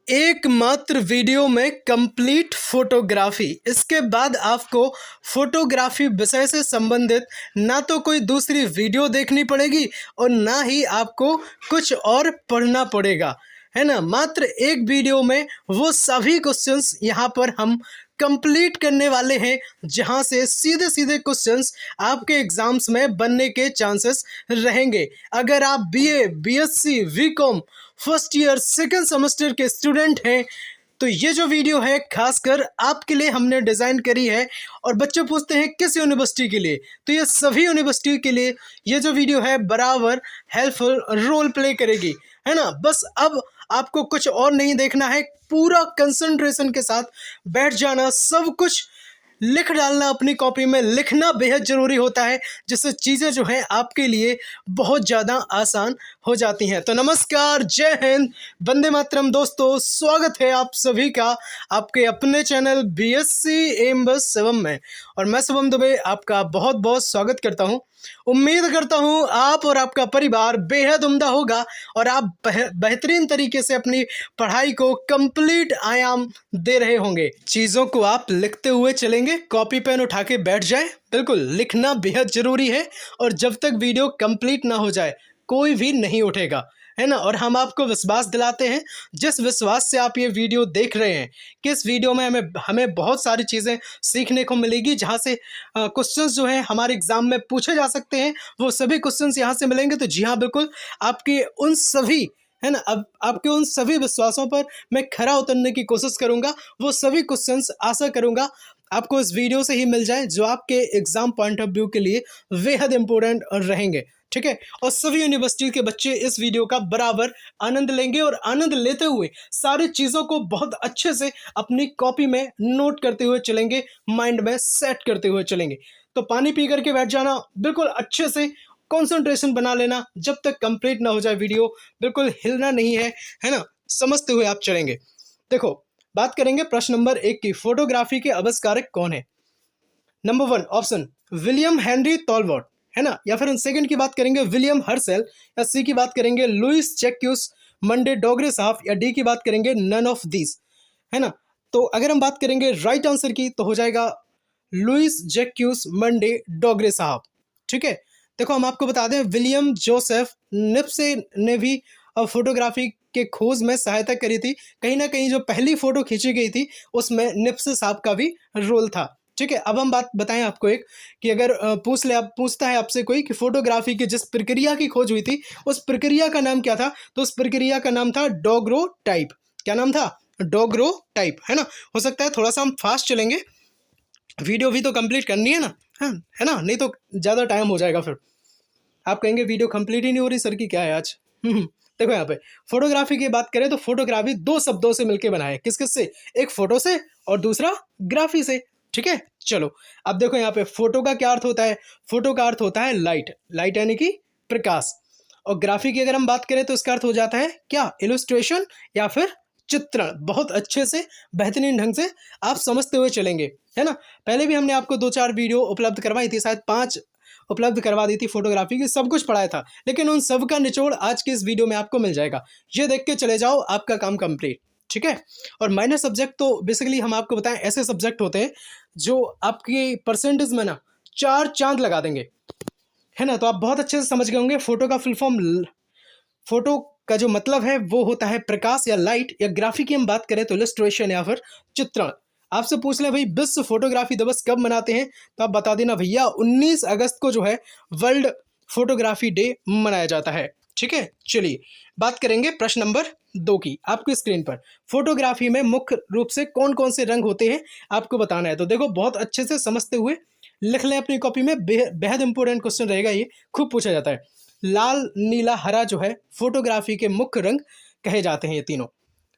एकमात्र वीडियो में complete photography. इसके बाद आपको फोटोग्राफी विषय से संबंधित ना तो कोई दूसरी वीडियो देखनी पड़ेगी और ना ही आपको कुछ और पढ़ना पड़ेगा, है ना। मात्र एक वीडियो में वो सभी क्वेश्चंस यहाँ पर हम कंप्लीट करने वाले हैं, जहाँ से सीधे सीधे क्वेश्चंस आपके एग्जाम्स में बनने के चांसेस रहेंगे। अगर आप BA, BSc, BCom first year second semester के स्टूडेंट हैं तो ये जो वीडियो है खासकर आपके लिए हमने डिज़ाइन करी है। और बच्चे पूछते हैं किस यूनिवर्सिटी के लिए, तो ये सभी यूनिवर्सिटी के लिए ये जो वीडियो है बराबर हेल्पफुल रोल प्ले करेगी, है ना। बस अब आपको कुछ और नहीं देखना है, पूरा कंसंट्रेशन के साथ बैठ जाना, सब कुछ लिख डालना अपनी कॉपी में। लिखना बेहद ज़रूरी होता है, जिससे चीज़ें जो हैं आपके लिए बहुत ज़्यादा आसान हो जाती हैं। तो नमस्कार, जय हिंद, वंदे मातरम दोस्तों, स्वागत है आप सभी का आपके अपने चैनल बीएससी एम बस शिवम में। और मैं शिवम दुबे आपका बहुत बहुत स्वागत करता हूं। उम्मीद करता हूं आप और आपका परिवार बेहद उम्दा होगा और आप बेहतरीन तरीके से अपनी पढ़ाई को कंप्लीट आयाम दे रहे होंगे। चीज़ों को आप लिखते हुए चलेंगे, कॉपी पेन उठा के बैठ जाए। बिल्कुल लिखना बेहद ज़रूरी है और जब तक वीडियो कंप्लीट ना हो जाए कोई भी नहीं उठेगा, है ना। और हम आपको विश्वास दिलाते हैं, जिस विश्वास से आप ये वीडियो देख रहे हैं कि इस वीडियो में हमें बहुत सारी चीज़ें सीखने को मिलेगी, जहाँ से क्वेश्चंस जो हैं हमारे एग्ज़ाम में पूछे जा सकते हैं, वो सभी क्वेश्चंस यहाँ से मिलेंगे। तो जी हाँ, बिल्कुल आपके उन सभी, है ना, अब आपके उन सभी विश्वासों पर मैं खरा उतरने की कोशिश करूँगा। वो सभी क्वेश्चंस आशा करूँगा आपको इस वीडियो से ही मिल जाए, जो आपके एग्ज़ाम पॉइंट ऑफ व्यू के लिए बेहद इंपॉर्टेंट रहेंगे, ठीक है। और सभी यूनिवर्सिटी के बच्चे इस वीडियो का बराबर आनंद लेंगे और आनंद लेते हुए सारी चीज़ों को बहुत अच्छे से अपनी कॉपी में नोट करते हुए चलेंगे, माइंड में सेट करते हुए चलेंगे। तो पानी पी करके बैठ जाना, बिल्कुल अच्छे से कंसंट्रेशन बना लेना, जब तक कंप्लीट ना हो जाए वीडियो, बिल्कुल हिलना नहीं है ना, समझते हुए आप चलेंगे। देखो, बात करेंगे प्रश्न नंबर 1 की, फोटोग्राफी के आविष्कारक कौन है। नंबर 1 ऑप्शन विलियम हेनरी टॉलबॉट, है ना। या फिर सेकंड की बात करेंगे विलियम हर्सेल, या सी की बात करेंगे लुइस जैक्यूस मंडे डोग्रे साहब, या डी की बात करेंगे नन ऑफ दिस, है ना। तो अगर हम बात करेंगे राइट आंसर की तो हो जाएगा लुइस जैक्यूस मंडे डोग्रे साहब, ठीक है। देखो, हम आपको बता दें विलियम जोसेफ निप्से ने भी फोटोग्राफी के खोज में सहायता करी थी। कहीं ना कहीं जो पहली फोटो खींची गई थी उसमें निप्से साहब का भी रोल था, ठीक है। अब हम बात बताएं आपको एक, कि अगर पूछता है आपसे कोई कि फोटोग्राफी की जिस प्रक्रिया की खोज हुई थी उस प्रक्रिया का नाम क्या था, तो उस प्रक्रिया का नाम था डोगरोटाइप। क्या नाम था? डोगरोटाइप, है ना। हो सकता है थोड़ा सा हम फास्ट चलेंगे, वीडियो भी तो कंप्लीट करनी है ना, हाँ, है ना, नहीं तो ज़्यादा टाइम हो जाएगा। फिर आप कहेंगे वीडियो कंप्लीट ही नहीं हो रही सर की, क्या है आज। देखो, यहाँ पे फोटोग्राफी की बात करें तो फोटोग्राफी दो शब्दों से मिलकर बना है। किस किस से? एक फोटो से और दूसरा ग्राफी से, ठीक है। चलो, अब देखो यहाँ पे फोटो का क्या अर्थ होता है। फोटो का अर्थ होता है लाइट, लाइट यानी कि प्रकाश। और ग्राफी की अगर हम बात करें तो इसका अर्थ हो जाता है क्या? इलस्ट्रेशन या फिर चित्रण। बहुत अच्छे से बेहतरीन ढंग से आप समझते हुए चलेंगे, है ना। पहले भी हमने आपको 2-4 वीडियो उपलब्ध करवाई थी, शायद 5 उपलब्ध करवा दी थी फोटोग्राफी की, सब कुछ पढ़ाया था, लेकिन उन सब का निचोड़ आज के इस वीडियो में आपको मिल जाएगा। ये देख के चले जाओ, आपका काम कंप्लीट, ठीक है। और माइनर सब्जेक्ट तो बेसिकली हम आपको बताएं ऐसे सब्जेक्ट होते हैं जो आपकी परसेंटेज में ना 4 चांद लगा देंगे, है ना। तो आप बहुत अच्छे से समझ गए होंगे। फोटो का फुल फॉर्म, फोटो का जो मतलब है वो होता है प्रकाश या लाइट, या ग्राफी की हम बात करें तो इलस्ट्रेशन या फिर चित्रण। आपसे पूछ ले भाई विश्व फोटोग्राफी दिवस कब मनाते हैं, तो आप बता देना भैया 19 अगस्त को जो है वर्ल्ड फोटोग्राफी डे मनाया जाता है, ठीक है। चलिए बात करेंगे प्रश्न नंबर 2 की। आपकी स्क्रीन पर फोटोग्राफी में मुख्य रूप से कौन कौन से रंग होते हैं आपको बताना है। तो देखो, बहुत अच्छे से समझते हुए लिख लें अपनी कॉपी में, बेहद इंपॉर्टेंट क्वेश्चन रहेगा ये, खूब पूछा जाता है। लाल, नीला, हरा जो है फोटोग्राफी के मुख्य रंग कहे जाते हैं ये तीनों।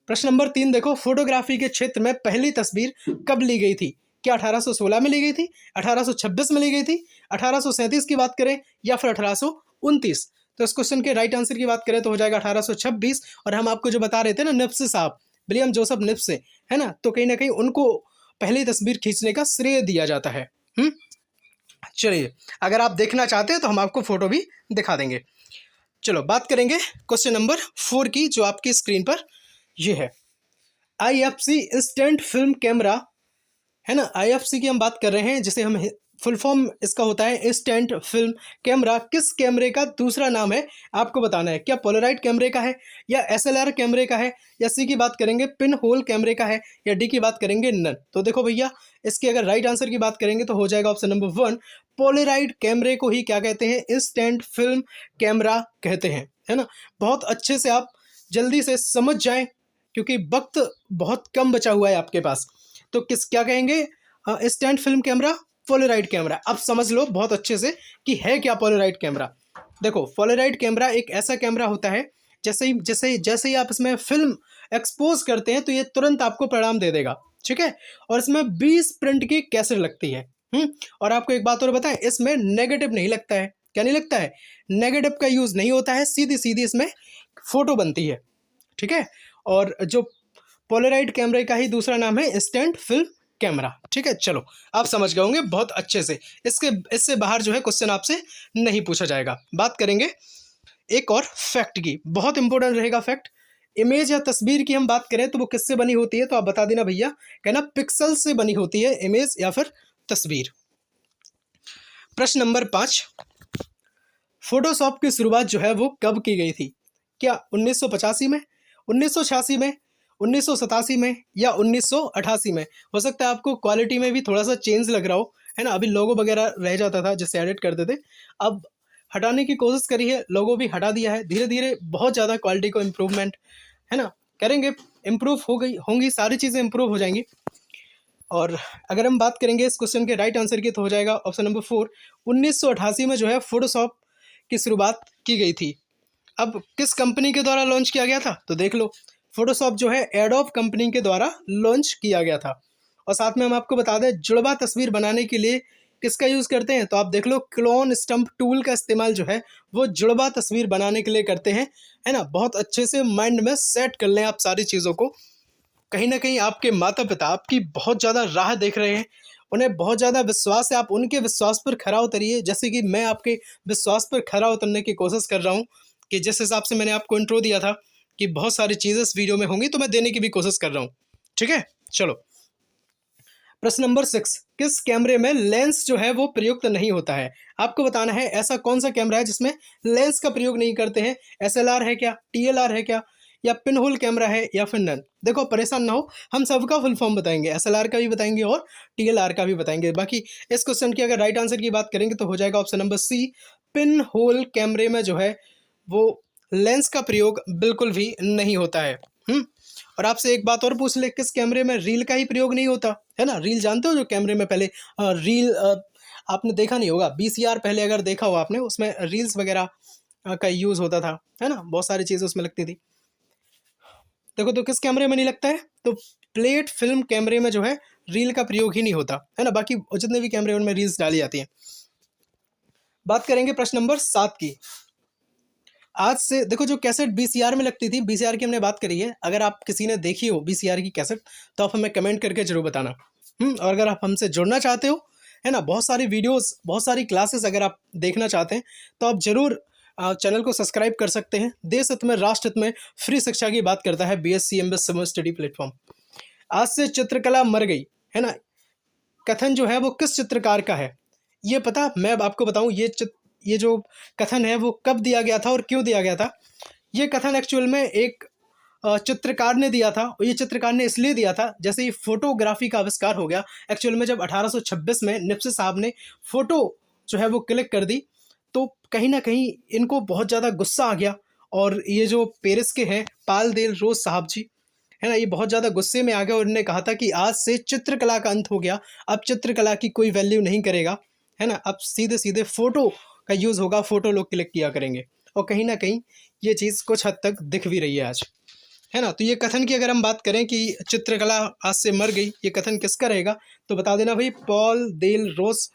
प्रश्न नंबर 3 देखो, फोटोग्राफी के क्षेत्र में पहली तस्वीर कब ली गई थी? क्या 1816 में ली गई थी, 1826 में ली गई थी, 1837 की बात करें, या फिर 1829? तो इस क्वेश्चन के राइट आंसर की बात करें तो हो जाएगा 1826। और हम आपको जो बता रहे थे ना, निप्से साहब, विलियम जोसेफ निप्से, है ना, तो कहीं ना कहीं उनको पहली तस्वीर खींचने का श्रेय दिया जाता है। चलिए, अगर आप देखना चाहते हैं तो हम आपको फोटो भी दिखा देंगे। चलो बात करेंगे क्वेश्चन नंबर 4 की, जो आपकी स्क्रीन पर ये है। IFC इंस्टेंट फिल्म कैमरा है ना, IFC की हम बात कर रहे हैं, जिसे हम फुल फॉर्म इसका होता है इंस्टेंट फिल्म कैमरा, किस कैमरे का दूसरा नाम है आपको बताना है। क्या पोलराइड कैमरे का है, या SLR कैमरे का है, या सी की बात करेंगे पिन होल कैमरे का है, या डी की बात करेंगे नन। तो देखो भैया, इसके अगर राइट आंसर की बात करेंगे तो हो जाएगा ऑप्शन नंबर 1, पोलराइड कैमरे को ही क्या कहते हैं, इंस्टेंट फिल्म कैमरा कहते हैं, है ना। बहुत अच्छे से आप जल्दी से समझ जाएं, क्योंकि वक्त बहुत कम बचा हुआ है आपके पास। तो किस क्या कहेंगे, instant film camera, Polaroid camera. अब समझ लो बहुत अच्छे से कि है क्या पोलराइड कैमरा। देखो, पोलराइड कैमरा एक ऐसा कैमरा होता है, जैसे ही आप इसमें फिल्म एक्सपोज करते हैं तो ये तुरंत आपको परिणाम दे देगा, ठीक है। और इसमें 20 प्रिंट की कैसेट लगती है। और आपको एक बात और बताएं, इसमें नेगेटिव नहीं लगता है। क्या नहीं लगता है, नेगेटिव का यूज नहीं होता है, सीधी सीधी इसमें फोटो बनती है, ठीक है। और जो पोलराइड कैमरे का ही दूसरा नाम है इंस्टेंट फिल्म कैमरा, ठीक है। चलो, आप समझ गए होंगे बहुत अच्छे से। इससे बाहर जो है क्वेश्चन आपसे नहीं पूछा जाएगा। बात करेंगे एक और फैक्ट की, बहुत इंपॉर्टेंट रहेगा फैक्ट। इमेज या तस्वीर की हम बात करें तो वो किससे बनी होती है, तो आप बता देना भैया, कहना पिक्सल से बनी होती है इमेज या फिर तस्वीर। प्रश्न नंबर 5, फोटोशॉप की शुरुआत जो है वो कब की गई थी? क्या 1985 में, 1986 में, 1987 में, या 1988 में? हो सकता है आपको क्वालिटी में भी थोड़ा सा चेंज लग रहा हो, है ना। अभी लोगो वगैरह रह जाता था जिससे एडिट करते थे, अब हटाने की कोशिश करी है, लोगो भी हटा दिया है। धीरे धीरे बहुत ज़्यादा क्वालिटी को इम्प्रूवमेंट, है ना, करेंगे। इम्प्रूव हो गई होंगी, सारी चीज़ें इम्प्रूव हो जाएंगी। और अगर हम बात करेंगे इस क्वेश्चन के राइट आंसर की तो हो जाएगा ऑप्शन नंबर 4, 1988 में जो है फोटोशॉप की शुरुआत की गई थी। अब किस कंपनी के द्वारा लॉन्च किया गया था, तो देख लो, फोटोशॉप जो है एडोब कंपनी के द्वारा लॉन्च किया गया था। और साथ में हम आपको बता दें, जुड़वा तस्वीर बनाने के लिए किसका यूज़ करते हैं, तो आप देख लो, क्लोन स्टम्प टूल का इस्तेमाल जो है वो जुड़वा तस्वीर बनाने के लिए करते हैं, है ना। बहुत अच्छे से माइंड में सेट कर लें आप सारी चीज़ों को। कहीं ना कहीं आपके माता पिता आपकी बहुत ज़्यादा राह देख रहे हैं, उन्हें बहुत ज़्यादा विश्वास है, आप उनके विश्वास पर खरा उतरिए, जैसे कि मैं आपके विश्वास पर खरा उतरने की कोशिश कर रहा हूँ। कि जिस हिसाब से मैंने आपको इंट्रो दिया था कि बहुत सारी चीज़ें इस वीडियो में होंगी, तो मैं देने की भी कोशिश कर रहा हूँ, ठीक है। चलो, प्रश्न नंबर 6, किस कैमरे में लेंस जो है वो प्रयुक्त नहीं होता है? आपको बताना है ऐसा कौन सा कैमरा है जिसमें लेंस का प्रयोग नहीं करते हैं। SLR है क्या, TLR है क्या, या पिन होल कैमरा है, या फिर नन? देखो, परेशान ना हो, हम सबका फुल फॉर्म बताएंगे, SLR का भी बताएंगे और TLR का भी बताएंगे। बाकी इस क्वेश्चन की अगर राइट आंसर की बात करेंगे तो हो जाएगा option number C, pin hole कैमरे में जो है वो लेंस का प्रयोग बिल्कुल भी नहीं होता है। और आपसे एक बात और पूछ ले, किस कैमरे में रील का ही प्रयोग नहीं होता है ना? रील जानते हो, जो कैमरे में पहले रील आपने देखा नहीं होगा, VCR पहले अगर देखा हो आपने, उसमें रील्स वगैरह का यूज़ होता था, है ना, बहुत सारी चीज़ें उसमें लगती थी। देखो, तो किस कैमरे में नहीं लगता है, तो प्लेट फिल्म कैमरे में जो है रील का प्रयोग ही नहीं होता है ना। बाकी जितने भी कैमरे उनमें रील्स डाली जाती हैं। बात करेंगे प्रश्न नंबर 7 की। आज से देखो, जो कैसेट VCR में लगती थी, VCR की हमने बात करी है, अगर आप किसी ने देखी हो VCR की कैसेट तो आप हमें कमेंट करके जरूर बताना। और अगर आप हमसे जुड़ना चाहते हो, है ना, बहुत सारी वीडियोस, बहुत सारी क्लासेस अगर आप देखना चाहते हैं तो आप जरूर चैनल को सब्सक्राइब कर सकते हैं। देश हित में, राष्ट्र हित में फ्री शिक्षा की बात करता है BSc MBA summer study platform. आज से चित्रकला मर गई, है ना, कथन जो है वो किस चित्रकार का है? ये पता, मैं अब आपको बताऊं, ये जो कथन है वो कब दिया गया था और क्यों दिया गया था। ये कथन एक्चुअल में एक चित्रकार ने दिया था, और ये चित्रकार ने इसलिए दिया था, जैसे ही फोटोग्राफी का आविष्कार हो गया एक्चुअल में, जब 1826 में निप्से साहब ने फ़ोटो जो है वो क्लिक कर दी, तो कहीं ना कहीं इनको बहुत ज़्यादा गुस्सा आ गया। और ये जो पेरिस के हैं पाल देल रोज साहब जी, है ना, ये बहुत ज़्यादा गुस्से में आ गए और इन्होंने कहा था कि आज से चित्रकला का अंत हो गया, अब चित्रकला की कोई वैल्यू नहीं करेगा, है ना, अब सीधे सीधे फ़ोटो का यूज़ होगा, फ़ोटो लोग क्लिक किया करेंगे। और कहीं ना कहीं ये चीज़ कुछ हद तक दिख भी रही है आज, है ना। तो ये कथन की अगर हम बात करें कि चित्रकला आज से मर गई, ये कथन किसका रहेगा, तो बता देना भाई, पॉल देल रोज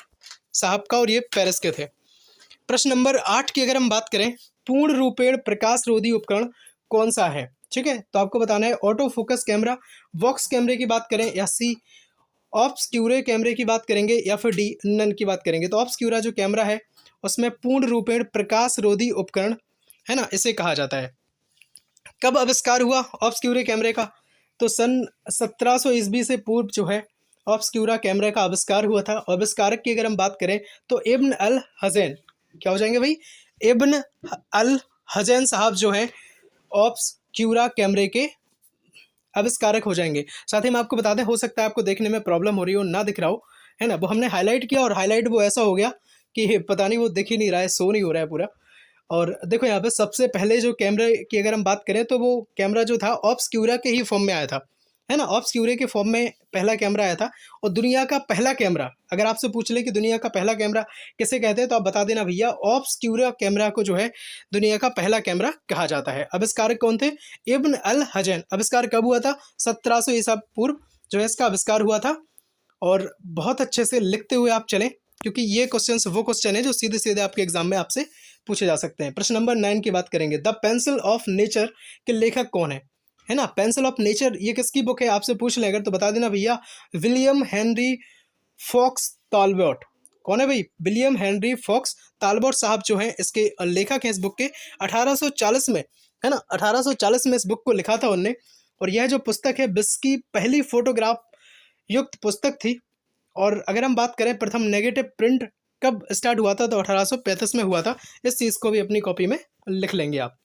साहब का, और ये पेरिस के थे। प्रश्न नंबर 8 की अगर हम बात करें, पूर्ण रूपेण प्रकाश रोधी उपकरण कौन सा है? ठीक है, तो आपको बताना है ऑटो फोकस कैमरा, वॉक्स कैमरे की बात करें, या C ऑब्सक्यूरे कैमरे की बात करेंगे, या फिर D नन की बात करेंगे। तो ऑब्सक्यूरा जो कैमरा है उसमें पूर्ण रूपेण प्रकाश रोधी उपकरण, है ना, इसे कहा जाता है। कब आविष्कार हुआ ऑब्सक्यूरे कैमरे का? तो सन 1700 ईस्वी से पूर्व जो है ऑब्सक्यूरा कैमरा का आविष्कार हुआ था। आविष्कारक की अगर हम बात करें तो इब्न अल हज़न, क्या हो जाएंगे भाई, इब्न अल हज़न साहब जो है ऑब्सक्यूरा कैमरे के आविष्कारक हो जाएंगे। साथ ही मैं आपको बता दें, हो सकता है आपको देखने में प्रॉब्लम हो रही हो, ना दिख रहा हो, है ना, वो हमने हाईलाइट किया और हाईलाइट वो ऐसा हो गया कि पता नहीं वो दिख ही नहीं रहा है, शो नहीं हो रहा है पूरा। और देखो यहाँ पे सबसे पहले जो कैमरे की अगर हम बात करें तो वो कैमरा जो था ऑब्सक्यूरा के ही फॉर्म में आया था, है ना, ऑब्सक्यूरे के फॉर्म में पहला कैमरा आया था। और दुनिया का पहला कैमरा, अगर आपसे पूछ ले कि दुनिया का पहला कैमरा किसे कहते हैं, तो आप बता देना भैया ऑब्सक्यूरा कैमरा को जो है दुनिया का पहला कैमरा कहा जाता है। आविष्कारक कौन थे, इब्न अल हज़न। आविष्कार कब हुआ था, 1700 ईसा पूर्व जो है इसका आविष्कार हुआ था। और बहुत अच्छे से लिखते हुए आप चलें, क्योंकि ये क्वेश्चन वो क्वेश्चन है जो सीधे सीधे आपके एग्जाम में आपसे पूछे जा सकते हैं। प्रश्न नंबर 9 की बात करेंगे। द पेंसिल ऑफ नेचर के लेखक कौन है ना, पेंसिल ऑफ नेचर ये किसकी बुक है आपसे पूछ लें अगर, तो बता देना भैया विलियम हेनरी फॉक्स तालबॉट। कौन है भाई, विलियम हेनरी फॉक्स तालबॉट साहब जो हैं इसके लेखक हैं इस बुक के। 1840 में, है ना, 1840 में इस बुक को लिखा था उनने। और यह जो पुस्तक है विश्व की पहली फोटोग्राफ युक्त पुस्तक थी। और अगर हम बात करें प्रथम नेगेटिव प्रिंट कब स्टार्ट हुआ था, तो 1835 में हुआ था। इस चीज़ को भी अपनी कॉपी में लिख लेंगे आप।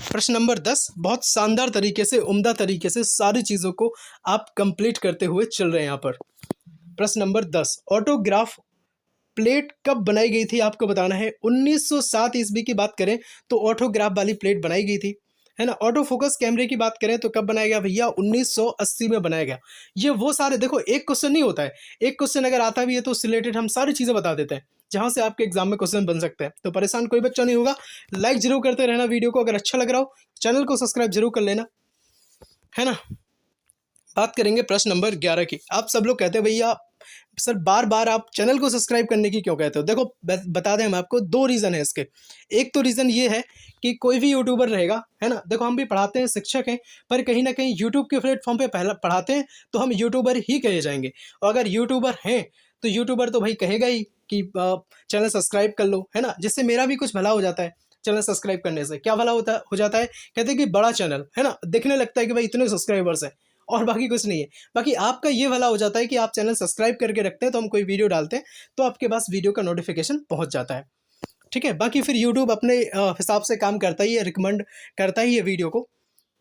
प्रश्न नंबर 10, बहुत शानदार तरीके से, उम्दा तरीके से सारी चीज़ों को आप कंप्लीट करते हुए चल रहे हैं यहाँ पर। प्रश्न नंबर 10, ऑटोग्राफ प्लेट कब बनाई गई थी आपको बताना है। 1907 ईस्वी की बात करें तो ऑटोग्राफ वाली प्लेट बनाई गई थी, है ना। ऑटो फोकस कैमरे की बात करें तो कब बनाया गया भैया, 1980 में बनाया गया। ये वो सारे, देखो एक क्वेश्चन नहीं होता है, एक क्वेश्चन अगर आता भी है तो उससे रिलेटेड हम सारी चीज़ें बता देते हैं जहाँ से आपके एग्जाम में क्वेश्चन बन सकते हैं। तो परेशान कोई बच्चा नहीं होगा। लाइक जरूर करते रहना वीडियो को, अगर अच्छा लग रहा हो चैनल को सब्सक्राइब जरूर कर लेना, है ना। बात करेंगे प्रश्न नंबर 11 की। आप सब लोग कहते हैं भैया सर बार बार आप चैनल को सब्सक्राइब करने की क्यों कहते हो। देखो बता दें हम आपको, दो रीज़न है इसके। एक तो रीज़न ये है कि कोई भी यूट्यूबर रहेगा, है ना, देखो हम भी पढ़ाते हैं, शिक्षक हैं, पर कहीं ना कहीं यूट्यूब के प्लेटफॉर्म पे पहला पढ़ाते हैं तो हम यूट्यूबर ही कहे जाएंगे। और अगर यूट्यूबर हैं तो यूट्यूबर तो भाई कहेगा ही कि चैनल सब्सक्राइब कर लो, है ना, जिससे मेरा भी कुछ भला हो जाता है। चैनल सब्सक्राइब करने से क्या भला हो जाता है, कहते हैं कि बड़ा चैनल, है ना, दिखने लगता है कि भाई इतने सब्सक्राइबर्स हैं, और बाकी कुछ नहीं है। बाकी आपका ये भला हो जाता है कि आप चैनल सब्सक्राइब करके रखते हैं, तो हम कोई वीडियो डालते हैं तो आपके पास वीडियो का नोटिफिकेशन पहुंच जाता है, ठीक है। बाकी फिर यूट्यूब अपने हिसाब से काम करता ही है, रिकमेंड करता ही है वीडियो को।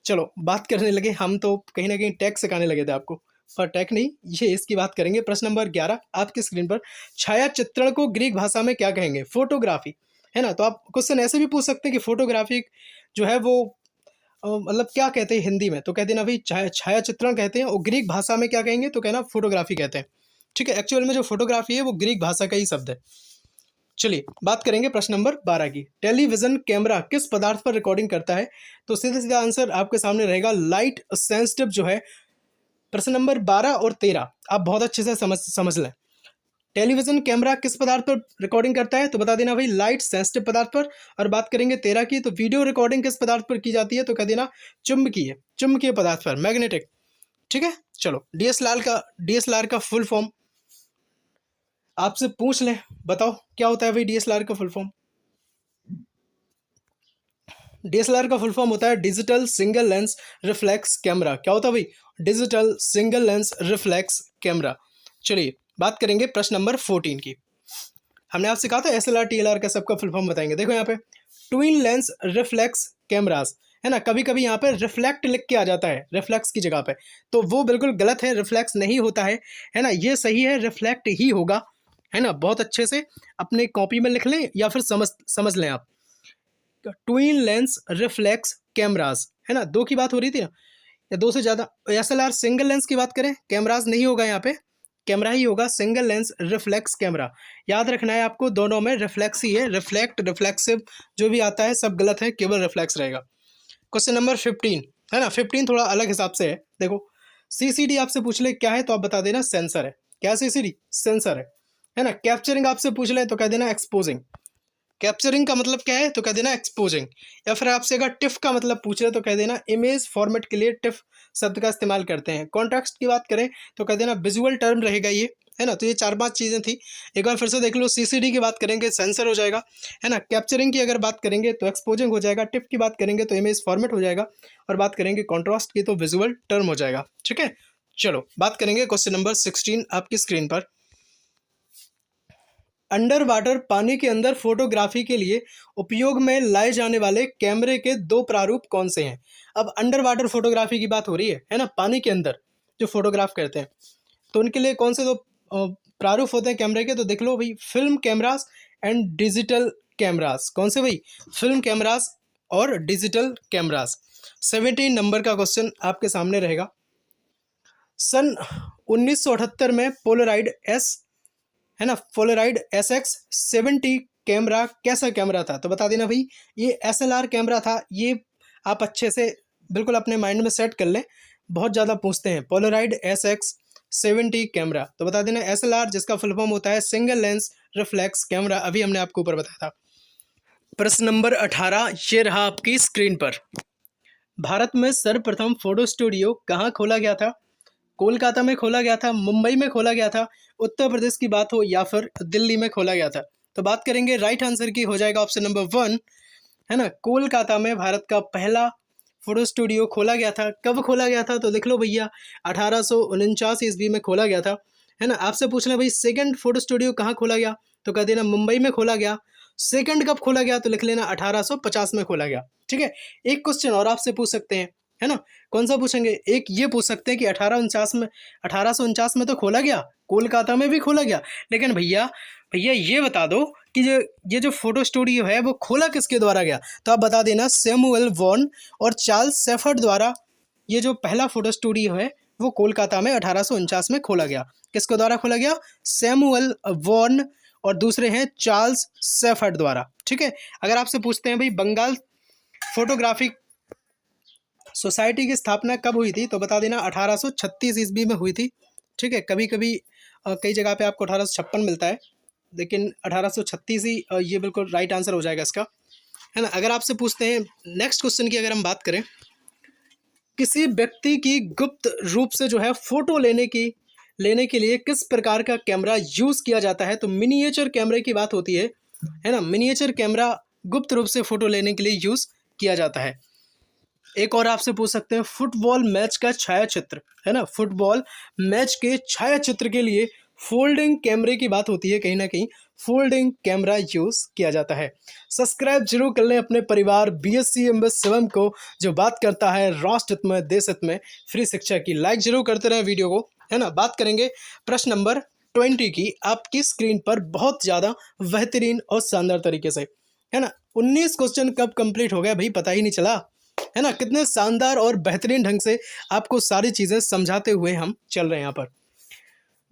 चलो बात करने लगे, हम तो कहीं ना कहीं टैग सिखाने लगे थे आपको, पर टैग नहीं, ये इसकी बात करेंगे। प्रश्न नंबर 11 आपकी स्क्रीन पर, छाया चित्रण को ग्रीक भाषा में क्या कहेंगे, फोटोग्राफी, है ना। तो आप क्वेश्चन ऐसे भी पूछ सकते हैं कि फोटोग्राफी जो है वो मतलब क्या कहते हैं हिंदी में, तो कह देना भाई छाया चित्रण कहते हैं। और ग्रीक भाषा में क्या कहेंगे, तो कहना फोटोग्राफी कहते हैं, ठीक है। एक्चुअल में जो फोटोग्राफी है वो ग्रीक भाषा का ही शब्द है। चलिए बात करेंगे प्रश्न नंबर 12 की। टेलीविजन कैमरा किस पदार्थ पर रिकॉर्डिंग करता है, तो सीधा सीधा आंसर आपके सामने रहेगा लाइट सेंसिटिव जो है। प्रश्न नंबर 12 और 13 आप बहुत अच्छे से समझ लें। टेलीविजन कैमरा किस पदार्थ पर रिकॉर्डिंग करता है, तो बता देना भाई लाइट सेंसिटिव पदार्थ पर। और बात करेंगे 13 की, तो वीडियो रिकॉर्डिंग किस पदार्थ पर की जाती है, तो कह देना चुंबकीय पदार्थ पर, मैग्नेटिक, ठीक है। चलो डीएसएलआर का फुल फॉर्म आपसे पूछ लें, बताओ क्या होता है भाई डीएसएलआर का फुल फॉर्म। डीएसएलआर का फुल फॉर्म होता है digital single lens reflex camera. क्या होता है भाई, digital single lens reflex camera. चलिए बात करेंगे प्रश्न नंबर 14 की। हमने आपसे कहा था एसएलआर टीएलआर का सबका फुल फॉर्म बताएंगे। देखो यहाँ पे ट्विन लेंस रिफ्लेक्स कैमरास, है ना, कभी कभी यहाँ पे रिफ्लेक्ट लिख के आ जाता है रिफ्लेक्स की जगह पे, तो वो बिल्कुल गलत है, रिफ्लेक्स नहीं होता है ना, ये सही है, रिफ्लेक्ट ही होगा, है ना। बहुत अच्छे से अपने कॉपी में लिख लें या फिर समझ लें आप। ट्विन लेंस रिफ्लेक्स कैमरास, है ना, दो की बात हो रही थी ना, या दो से ज़्यादा। एसएलआर सिंगल लेंस की बात करें, कैमरास नहीं होगा यहाँ पे, कैमरा ही होगा, सिंगल लेंस रिफ्लेक्स कैमरा। याद रखना है आपको, दोनों में रिफ्लेक्स ही है, रिफ्लेक्ट रिफ्लेक्सिव जो भी आता है सब गलत है, केवल रिफ्लेक्स रहेगा। क्वेश्चन नंबर 15, है ना, 15 थोड़ा अलग हिसाब से है। देखो सीसीडी आपसे पूछ ले क्या है, तो आप बता देना सेंसर है। क्या सीसीडी, सेंसर है ना। कैप्चरिंग आपसे पूछ ले तो कह देना एक्सपोजिंग। कैप्चरिंग का मतलब क्या है, तो कह देना एक्सपोजिंग। या फिर आपसे अगर टिफ का मतलब पूछ रहे तो कह देना इमेज फॉर्मेट के लिए टिफ शब्द का इस्तेमाल करते हैं। कॉन्टेक्स्ट की बात करें तो कह देना विजुअल टर्म रहेगा ये, है ना। तो ये 4-5 चीज़ें थी। एक बार फिर से देख लो। सीसीडी की बात करेंगे सेंसर हो जाएगा, है ना। कैप्चरिंग की अगर बात करेंगे तो एक्सपोजिंग हो जाएगा। टिप की बात करेंगे तो इमेज फॉर्मेट हो जाएगा, और बात करेंगे कॉन्ट्रास्ट की तो विजुअल टर्म हो जाएगा। ठीक है, चलो बात करेंगे क्वेश्चन नंबर 16 आपकी स्क्रीन पर। अंडर वाटर पानी के अंदर फोटोग्राफी के लिए उपयोग में लाए जाने वाले कैमरे के 2 प्रारूप कौन से हैं। अब अंडर वाटर फोटोग्राफी की बात हो रही है ना, पानी के अंदर जो फोटोग्राफ करते हैं, तो उनके लिए कौन से 2 प्रारूप होते हैं कैमरे के। तो देख लो भाई, film cameras and digital cameras. कौन से भाई, फिल्म कैमरास और डिजिटल कैमरास। 17 नंबर का क्वेश्चन आपके सामने रहेगा। सन 1978 में पोलराइड एस, है ना, पोलराइड SX70 कैमरा कैसा कैमरा था। तो बता देना भाई, ये SLR कैमरा था। ये आप अच्छे से बिल्कुल अपने माइंड में सेट कर लें, बहुत ज़्यादा पूछते हैं। पोलराइड SX70 कैमरा, तो बता देना SLR, जिसका फुल फॉर्म होता है सिंगल लेंस रिफ्लेक्स कैमरा। अभी हमने आपको ऊपर बताया था। प्रश्न नंबर 18 ये रहा आपकी स्क्रीन पर। भारत में सर्वप्रथम फोटो स्टूडियो कहाँ खोला गया था। कोलकाता में खोला गया था, मुंबई में खोला गया था, उत्तर प्रदेश की बात हो, या फिर दिल्ली में खोला गया था। तो बात करेंगे राइट आंसर की, हो जाएगा ऑप्शन नंबर 1, है ना। कोलकाता में भारत का पहला फोटो स्टूडियो खोला गया था। कब खोला गया था, तो देख लो भैया, 1849 ईस्वी में खोला गया था, है ना। आपसे पूछना भाई सेकंड फोटो स्टूडियो कहाँ खोला गया, तो कह देना मुंबई में खोला गया। सेकंड कब खोला गया, तो लिख लेना 1850 में खोला गया। ठीक है, एक क्वेश्चन और आपसे पूछ सकते हैं, है ना। कौन सा पूछेंगे, एक ये पूछ सकते हैं कि 1849 में तो खोला गया, कोलकाता में भी खोला गया, लेकिन भैया ये बता दो कि ये जो फोटो स्टूडियो है वो खोला किसके द्वारा गया। तो आप बता देना सैमुअल वॉन और चार्ल्स सेफर्ड द्वारा। ये जो पहला फोटो स्टूडियो है वो कोलकाता में 1849 में खोला गया। किसके द्वारा खोला गया, सैमुअल वॉन और दूसरे हैं चार्ल्स सेफर्ड द्वारा। ठीक है, अगर आपसे पूछते हैं भाई बंगाल फोटोग्राफिक सोसाइटी की स्थापना कब हुई थी, तो बता देना 1836 ईस्वी में हुई थी। ठीक है, कभी कभी कई जगह पे आपको 1856 मिलता है, लेकिन 1836 ही ये बिल्कुल राइट आंसर हो जाएगा इसका, है ना। अगर आपसे पूछते हैं नेक्स्ट क्वेश्चन की, अगर हम बात करें, किसी व्यक्ति की गुप्त रूप से जो है फोटो लेने के लिए किस प्रकार का कैमरा यूज़ किया जाता है, तो मिनिएचर कैमरे की बात होती है ना। मिनिएचर कैमरा गुप्त रूप से फोटो लेने के लिए यूज़ किया जाता है। एक और आपसे पूछ सकते हैं, फुटबॉल मैच का छायाचित्र, है ना, फुटबॉल मैच के छायाचित्र के लिए फोल्डिंग कैमरे की बात होती है, कहीं ना कहीं फोल्डिंग कैमरा यूज़ किया जाता है। सब्सक्राइब जरूर कर लें अपने परिवार BSc MBA शिवम को, जो बात करता है राष्ट्र हित में, देश हित में, फ्री शिक्षा की। लाइक जरूर करते रहें वीडियो को, है ना। बात करेंगे प्रश्न नंबर 20 की आपकी स्क्रीन पर, बहुत ज़्यादा बेहतरीन और शानदार तरीके से, है ना। 19 क्वेश्चन कब कंप्लीट हो गया भाई, पता ही नहीं चला, है ना। कितने शानदार और बेहतरीन ढंग से आपको सारी चीज़ें समझाते हुए हम चल रहे हैं यहाँ पर।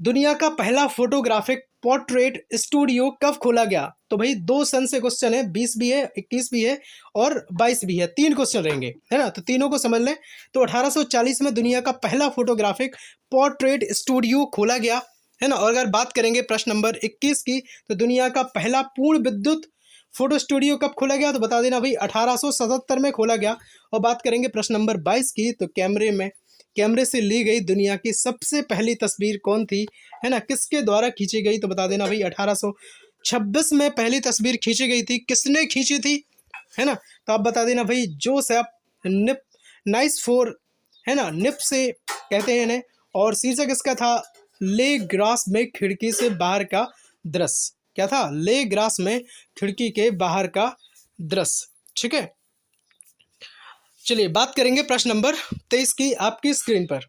दुनिया का पहला फोटोग्राफिक पोर्ट्रेट स्टूडियो कब खोला गया, तो भाई 2 सन से क्वेश्चन है, 20 भी है, 21 भी है और 22 भी है, 3 क्वेश्चन रहेंगे, है ना। तो तीनों को समझ लें। तो 1840 में दुनिया का पहला फोटोग्राफिक पोर्ट्रेट स्टूडियो खोला गया, है ना। और अगर बात करेंगे प्रश्न नंबर 21 की, तो दुनिया का पहला पूर्ण विद्युत फोटो स्टूडियो कब खोला गया, तो बता देना भाई 1877 में खोला गया। और बात करेंगे प्रश्न नंबर 22 की, तो कैमरे से ली गई दुनिया की सबसे पहली तस्वीर कौन थी, है ना, किसके द्वारा खींची गई, तो बता देना भाई 1826 में पहली तस्वीर खींची गई थी। किसने खींची थी, है ना, तो आप बता देना भाई जोसेफ नाइसफोर, है ना, निप से कहते हैं इन्हें। और शीर्षक इसका था ले ग्रास में खिड़की से बाहर का दृश्य। क्या था, ले ग्रास में खिड़की के बाहर का दृश्य। ठीक है, चलिए बात करेंगे प्रश्न नंबर 23 की आपकी स्क्रीन पर।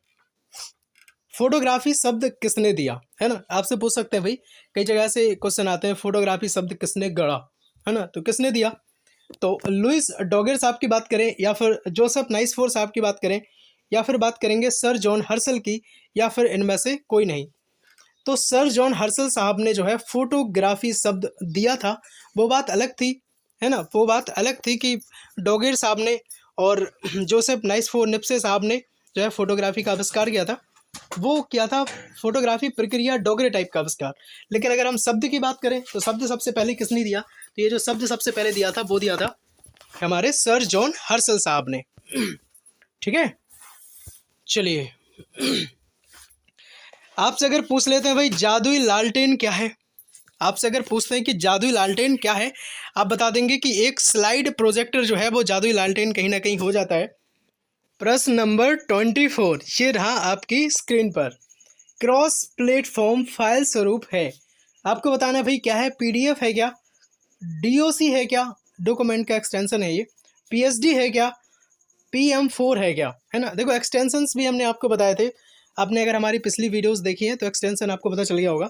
फोटोग्राफी शब्द किसने दिया, है ना। आपसे पूछ सकते हैं भाई, कई जगह से क्वेश्चन आते हैं, फोटोग्राफी शब्द किसने गढ़ा, है ना, तो किसने दिया। तो लुइस डॉगर साहब की बात करें, या फिर जोसेफ नाइसफोर साहब की बात करें, या फिर बात करेंगे सर जॉन हर्सल की, या फिर इनमें से कोई नहीं। तो सर जॉन हर्सल साहब ने जो है फोटोग्राफी शब्द दिया था, वो बात अलग थी, है ना। वो बात अलग थी कि डॉगर साहब ने और जोसेफ नाइसफोर निप्से साहब ने जो है फोटोग्राफी का आविष्कार किया था। वो क्या था, फोटोग्राफी प्रक्रिया डोगरे टाइप का आविष्कार। लेकिन अगर हम शब्द की बात करें, तो शब्द सबसे पहले किसने दिया, तो ये जो शब्द सबसे पहले दिया था, वो दिया था हमारे सर जॉन हर्सल साहब ने। ठीक है, चलिए आपसे अगर पूछ लेते हैं भाई जादुई लालटेन क्या है, आपसे अगर पूछते हैं कि जादुई लालटेन क्या है, आप बता देंगे कि एक स्लाइड प्रोजेक्टर जो है वो जादुई लालटेन कहीं ना कहीं हो जाता है। प्रश्न नंबर 24 ये रहा आपकी स्क्रीन पर। क्रॉस प्लेटफॉर्म फाइल स्वरूप है, आपको बताना है भाई क्या है, पीडीएफ है क्या, डीओसी है क्या, डॉक्यूमेंट का एक्सटेंशन है ये, पीएसडी है क्या, PM4 है क्या, है ना। देखो एक्सटेंशंस भी हमने आपको बताए थे, आपने अगर हमारी पिछली वीडियोस देखी है तो एक्सटेंशन आपको पता चल गया होगा,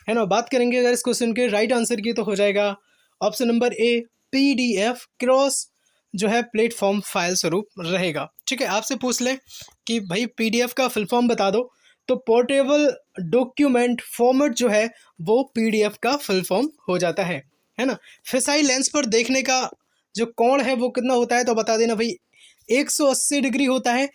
है ना। बात करेंगे अगर इस क्वेश्चन के राइट आंसर की तो हो जाएगा option number A, PDF cross जो है प्लेटफॉर्म फाइल स्वरूप रहेगा। ठीक है, आपसे पूछ ले कि भाई PDF का फुल फॉर्म बता दो, तो पोर्टेबल डॉक्यूमेंट फॉर्मेट जो है वो PDF का फुल फॉर्म हो जाता है ना। फिसाई लेंस पर देखने का जो कोण है वो कितना होता है, तो बता देना भाई 180 डिग्री होता है।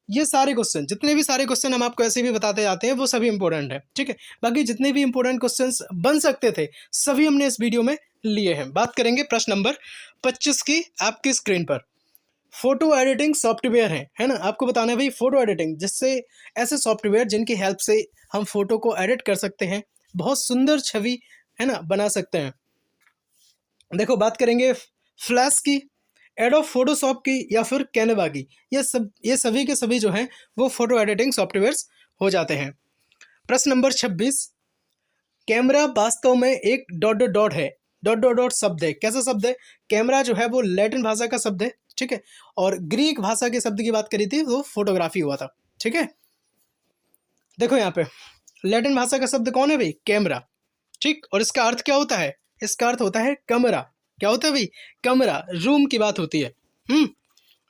ये सारे क्वेश्चन, जितने भी सारे क्वेश्चन हम आपको ऐसे भी बताते जाते हैं वो सभी इंपॉर्टेंट है। ठीक है, बाकी जितने भी इंपॉर्टेंट क्वेश्चंस बन सकते थे सभी हमने इस वीडियो में लिए हैं। बात करेंगे प्रश्न नंबर 25 की, आपकी स्क्रीन पर फोटो एडिटिंग सॉफ्टवेयर है ना। आपको बताना है भाई फोटो एडिटिंग, जिससे ऐसे सॉफ्टवेयर जिनकी हेल्प से हम फोटो को एडिट कर सकते हैं, बहुत सुंदर छवि है ना बना सकते हैं। देखो बात करेंगे फ्लैश की, एडोब फोटोशॉप की या फिर कैनवा की, ये सभी के सभी जो हैं वो फोटो एडिटिंग सॉफ्टवेयर्स हो जाते हैं। प्रश्न नंबर 26, कैमरा वास्तव में एक डॉट डॉट डॉट है, डॉट डॉट डॉट शब्द है, कैसा शब्द है, कैमरा जो है वो लैटिन भाषा का शब्द है। ठीक है, और ग्रीक भाषा के शब्द की बात करी थी वो फोटोग्राफी हुआ था। ठीक है, देखो यहाँ पे लैटिन भाषा का शब्द कौन है भाई, कैमरा। ठीक, और इसका अर्थ क्या होता है, इसका अर्थ होता है कमरा। क्या होता है भाई, कमरा, रूम की बात होती है।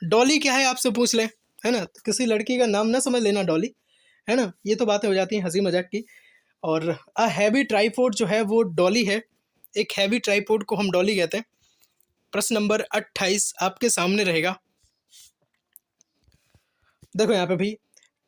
डॉली क्या है आपसे पूछ ले, है ना, तो किसी लड़की का नाम ना समझ लेना डॉली, है ना। ये तो बातें हो जाती हैं हंसी मजाक की। और अ हैवी ट्राईपोड जो है वो डॉली है, एक हैवी ट्राईपोड को हम डॉली कहते हैं। प्रश्न नंबर 28 आपके सामने रहेगा। देखो यहाँ पे भी,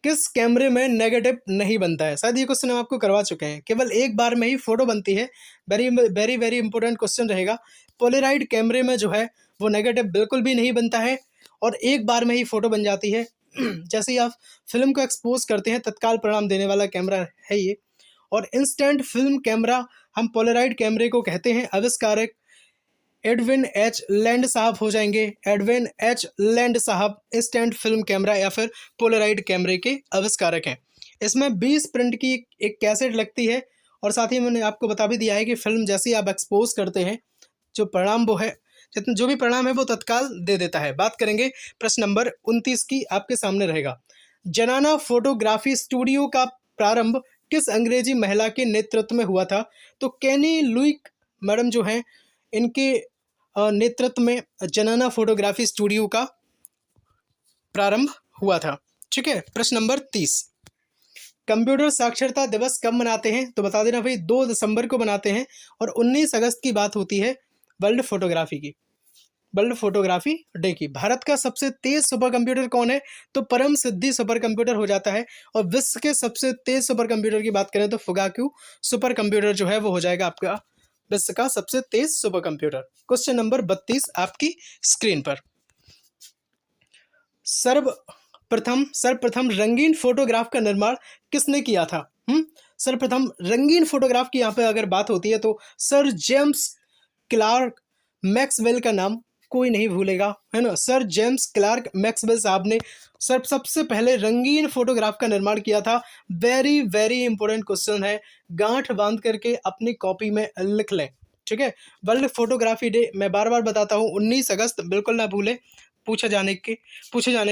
किस कैमरे में नेगेटिव नहीं बनता है, शायद ये क्वेश्चन हम आपको करवा चुके हैं, केवल एक बार में ही फोटो बनती है। Very very very important question रहेगा। पोलराइड कैमरे में जो है वो नेगेटिव बिल्कुल भी नहीं बनता है और एक बार में ही फोटो बन जाती है। जैसे ही आप फिल्म को एक्सपोज करते हैं तत्काल परिणाम देने वाला कैमरा है ये। और इंस्टेंट फिल्म कैमरा हम पोलराइड कैमरे को कहते हैं। आविष्कारक एडविन एच लैंड साहब हो जाएंगे, एडविन एच लैंड साहब इंस्टेंट फिल्म कैमरा या फिर पोलराइड कैमरे के आविष्कारक हैं। इसमें 20 प्रिंट की एक कैसेट लगती है और साथ ही मैंने आपको बता भी दिया है कि फिल्म जैसे ही आप एक्सपोज करते हैं जो परिणाम वो है, जितना जो भी परिणाम है वो तत्काल दे देता है। बात करेंगे प्रश्न नंबर 29 की, आपके सामने रहेगा। जनाना फोटोग्राफी स्टूडियो का प्रारंभ किस अंग्रेजी महिला के नेतृत्व में हुआ था, तो केनी लुइक मैडम जो हैं इनके नेतृत्व में जनाना फोटोग्राफी स्टूडियो का प्रारंभ हुआ था। ठीक है, प्रश्न नंबर 30, कंप्यूटर साक्षरता दिवस कब मनाते हैं, तो बता देना भाई 2 दिसंबर को मनाते हैं और 19 अगस्त की बात होती है वर्ल्ड फोटोग्राफी की, वर्ल्ड फोटोग्राफी डे की। भारत का सबसे तेज सुपर कंप्यूटर कौन है, तो परम सिद्धि सुपर कंप्यूटर हो जाता है। और विश्व के सबसे तेज सुपर कंप्यूटर की बात करें तो फुगाक्यू सुपर कंप्यूटर जो है वो हो जाएगा आपका विश्व का सबसे तेज सुपर कंप्यूटर। क्वेश्चन नंबर 32 आपकी स्क्रीन पर। सर्वप्रथम रंगीन फोटोग्राफ का निर्माण किसने किया था? सर्वप्रथम रंगीन फोटोग्राफ की यहाँ पे अगर बात होती है तो सर जेम्स क्लार्क मैक्सवेल का नाम कोई नहीं भूलेगा, है ना। सर जेम्स क्लार्क मैक्सवेल साहब ने सबसे पहले रंगीन फोटोग्राफ का निर्माण किया था। वेरी वेरी इंपॉर्टेंट क्वेश्चन है, गांठ बांध करके अपनी कॉपी में लिख लें। ठीक है, वर्ल्ड फोटोग्राफी डे मैं बार बार बताता हूँ 19 अगस्त, बिल्कुल ना भूलें। पूछे जाने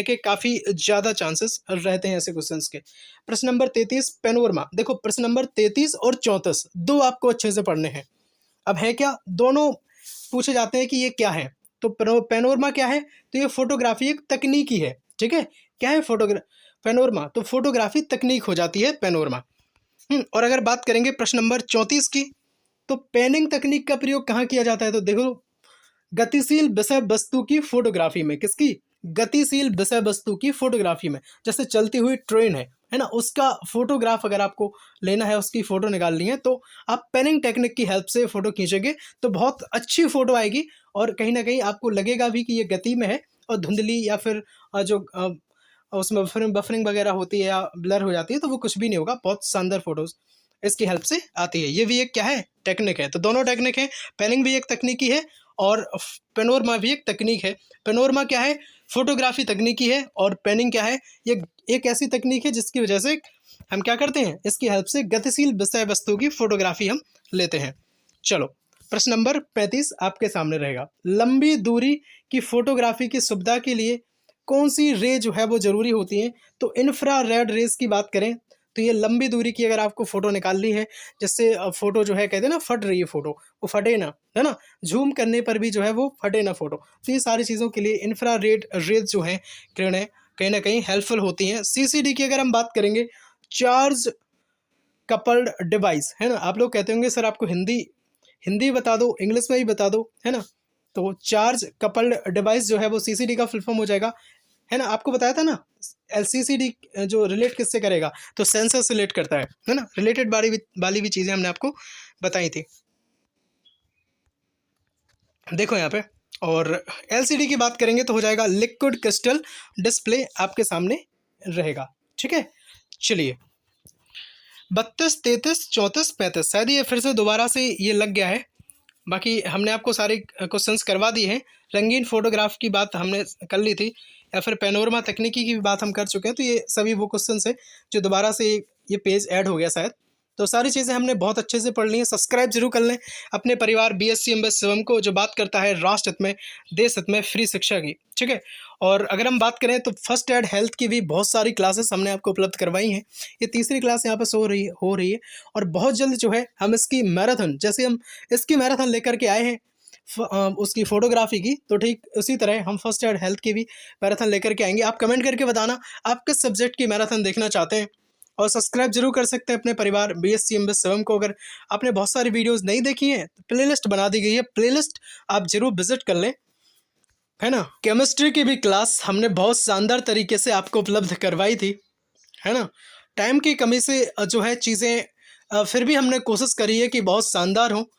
के काफ़ी ज़्यादा चांसेस रहते हैं ऐसे क्वेश्चंस के। प्रश्न नंबर 33 पेनोरमा। देखो प्रश्न नंबर 33 और 34 दो आपको अच्छे से पढ़ने हैं। अब है क्या, दोनों पूछे जाते हैं कि ये क्या है, तो पेनोरमा क्या है, तो ये फोटोग्राफी एक तकनीकी है। ठीक है, क्या है पेनोरमा, तो फोटोग्राफी तकनीक हो जाती है पेनोरमा। और अगर बात करेंगे प्रश्न नंबर 34 की, तो पेनिंग तकनीक का प्रयोग कहाँ किया जाता है, तो देखो गतिशील विषय वस्तु की फोटोग्राफी में। किसकी, गतिशील विषय वस्तु की फोटोग्राफी में। जैसे चलती हुई ट्रेन है ना, उसका फोटोग्राफ अगर आपको लेना है, उसकी फ़ोटो निकालनी है, तो आप पेनिंग टेक्निक की हेल्प से फ़ोटो खींचेंगे तो बहुत अच्छी फ़ोटो आएगी और कहीं ना कहीं आपको लगेगा भी कि ये गति में है और धुंधली या फिर जो उसमें बफरिंग वगैरह होती है या ब्लर हो जाती है, तो वो कुछ भी नहीं होगा। बहुत शानदार फोटोज़ इसकी हेल्प से आती है। ये भी एक क्या है, टेक्निक है। तो दोनों टेक्निक है, पेनिंग भी एक तकनीकी है और पेनोरमा भी एक तकनीक है। पेनोरमा क्या है, फोटोग्राफी तकनीकी है, और पेनिंग क्या है, ये एक ऐसी तकनीक है जिसकी वजह से हम क्या करते हैं, इसकी हेल्प से गतिशील विषय वस्तु की फोटोग्राफी हम लेते हैं। चलो, प्रश्न नंबर 35 आपके सामने रहेगा। लंबी दूरी की फोटोग्राफी की सुविधा के लिए कौन सी रे जो है वो ज़रूरी होती है? तो इंफ्रारेड रेज की बात करें तो ये लंबी दूरी की अगर आपको फ़ोटो निकालनी है, जिससे फ़ोटो जो है कहते हैं ना फट रही है फ़ोटो, वो फटे ना, है ना? ज़ूम करने पर भी जो है वो फटे ना फ़ोटो। तो ये सारी चीज़ों के लिए इंफ्रारेड रेज जो हैं, किरणें कहीं न कहीं हेल्पफुल होती हैं। सीसीडी की अगर हम बात करेंगे, चार्ज कपल्ड डिवाइस, है ना? आप लोग कहते होंगे सर आपको हिंदी हिंदी बता दो, इंग्लिश में भी बता दो, है ना? तो चार्ज कपल्ड डिवाइस जो है वो सीसीडी का फुल फॉर्म हो जाएगा, है ना? आपको बताया था ना, एलसीसीडी जो रिलेट किससे करेगा, तो सेंसर से रिलेट करता है ना? रिलेटेड वाली भी चीज़ें हमने आपको बताई थी। देखो यहाँ पे, और एलसीडी की बात करेंगे तो हो जाएगा लिक्विड क्रिस्टल डिस्प्ले आपके सामने रहेगा। ठीक है, चलिए 32, 33, 34, 35, शायद ये फिर से दोबारा से ये लग गया है। बाकी हमने आपको सारे क्वेश्चंस करवा दिए हैं। रंगीन फोटोग्राफ की बात हमने कर ली थी, या फिर पैनोरमा तकनीकी की भी बात हम कर चुके हैं। तो ये सभी वो क्वेश्चंस हैं जो दोबारा से ये पेज ऐड हो गया शायद। तो सारी चीज़ें हमने बहुत अच्छे से पढ़ ली हैं। सब्सक्राइब जरूर कर लें अपने परिवार बीएससी एमबीए शिवम को, जो बात करता है राष्ट्र हित में, देश हित में फ्री शिक्षा की। ठीक है, और अगर हम बात करें तो फर्स्ट एड हेल्थ की भी बहुत सारी क्लासेस हमने आपको उपलब्ध करवाई हैं। ये तीसरी क्लास यहाँ पर हो रही है, और बहुत जल्द जो है हम इसकी मैराथन, जैसे हम इसकी मैराथन लेकर के आए हैं उसकी फोटोग्राफी की, तो ठीक उसी तरह हम फर्स्ट एड हेल्थ की भी मैराथन लेकर के आएंगे। आप कमेंट करके बताना आप किस सब्जेक्ट की मैराथन देखना चाहते हैं, और सब्सक्राइब जरूर कर सकते हैं अपने परिवार बीएससी एमबीए शिवम को। अगर आपने बहुत सारी वीडियोस नहीं देखी हैं तो प्लेलिस्ट बना दी गई है, प्लेलिस्ट आप जरूर विजिट कर लें, है ना? केमिस्ट्री की भी क्लास हमने बहुत शानदार तरीके से आपको उपलब्ध करवाई थी, है ना? टाइम की कमी से जो है चीज़ें फिर भी हमने कोशिश करी है कि बहुत शानदार हो।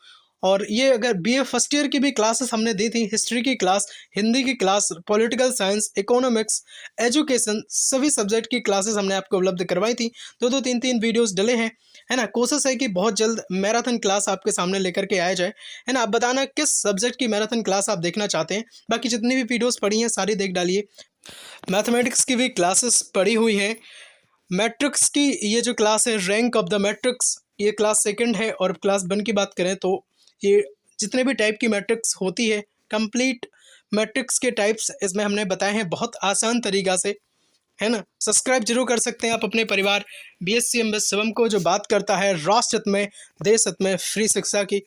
और ये अगर बीए फर्स्ट ईयर की भी क्लासेस हमने दी थी, हिस्ट्री की क्लास, हिंदी की class, political science, economics, education, सभी सब्जेक्ट की क्लासेस हमने आपको उपलब्ध करवाई थी। 2-2, 3-3 वीडियोस डले हैं, है ना? कोशिश है कि बहुत जल्द मैराथन क्लास आपके सामने लेकर के आया जाए, है ना? आप बताना किस सब्जेक्ट की मैराथन क्लास आप देखना चाहते हैं। बाकी जितनी भी वीडियोज़ पड़ी हैं सारी देख डालिए। मैथमेटिक्स की भी क्लासेस पड़ी हुई हैं। मैट्रिक्स की ये जो क्लास है, रैंक ऑफ द मैट्रिक्स, ये क्लास सेकंड है। और क्लास 1 की बात करें तो ये जितने भी टाइप की मैट्रिक्स होती है, कंप्लीट मैट्रिक्स के टाइप्स इसमें हमने बताए हैं बहुत आसान तरीक़ा से, है ना? सब्सक्राइब जरूर कर सकते हैं आप अपने परिवार बीएससी एमबीए शिवम को, जो बात करता है राष्ट्र हित में, देश हित में फ्री शिक्षा की।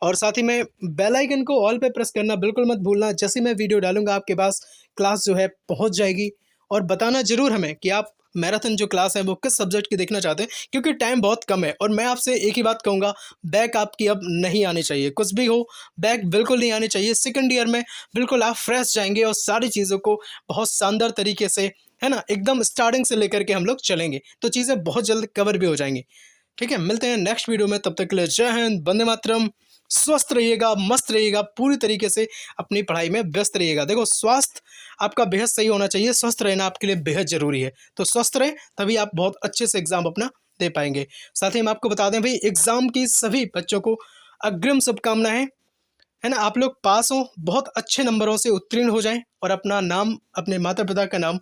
और साथ ही में बेल आइकन को ऑल पे प्रेस करना बिल्कुल मत भूलना। जैसे मैं वीडियो डालूंगा आपके पास क्लास जो है पहुंच जाएगी। और बताना जरूर हमें कि आप मैराथन जो क्लास है वो किस सब्जेक्ट की देखना चाहते हैं, क्योंकि टाइम बहुत कम है। और मैं आपसे एक ही बात कहूँगा, बैक आपकी अब नहीं आनी चाहिए, कुछ भी हो बैक बिल्कुल नहीं आनी चाहिए। सेकंड ईयर में बिल्कुल आप फ्रेश जाएंगे और सारी चीज़ों को बहुत शानदार तरीके से, है ना, एकदम स्टार्टिंग से लेकर के हम लोग चलेंगे, तो चीज़ें बहुत जल्द कवर भी हो जाएंगी। ठीक है, मिलते हैं नेक्स्ट वीडियो में, तब तक के लिए जय हिंद, वंदे मातरम। स्वस्थ रहिएगा, मस्त रहिएगा, पूरी तरीके से अपनी पढ़ाई में व्यस्त रहिएगा। देखो, स्वास्थ्य आपका बेहद सही होना चाहिए, स्वस्थ रहना आपके लिए बेहद ज़रूरी है। तो स्वस्थ रहें, तभी आप बहुत अच्छे से एग्ज़ाम अपना दे पाएंगे। साथ ही हम आपको बता दें भाई, एग्ज़ाम की सभी बच्चों को अग्रिम शुभकामनाएं, है ना? आप लोग पास हों, बहुत अच्छे नंबरों से उत्तीर्ण हो जाएं, और अपना नाम, अपने माता पिता का नाम,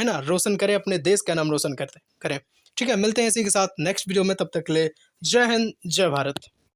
है ना, रोशन करें, अपने देश का नाम रोशन करें। ठीक है, मिलते हैं इसी के साथ नेक्स्ट वीडियो में, तब तक के लिए जय हिंद, जय भारत।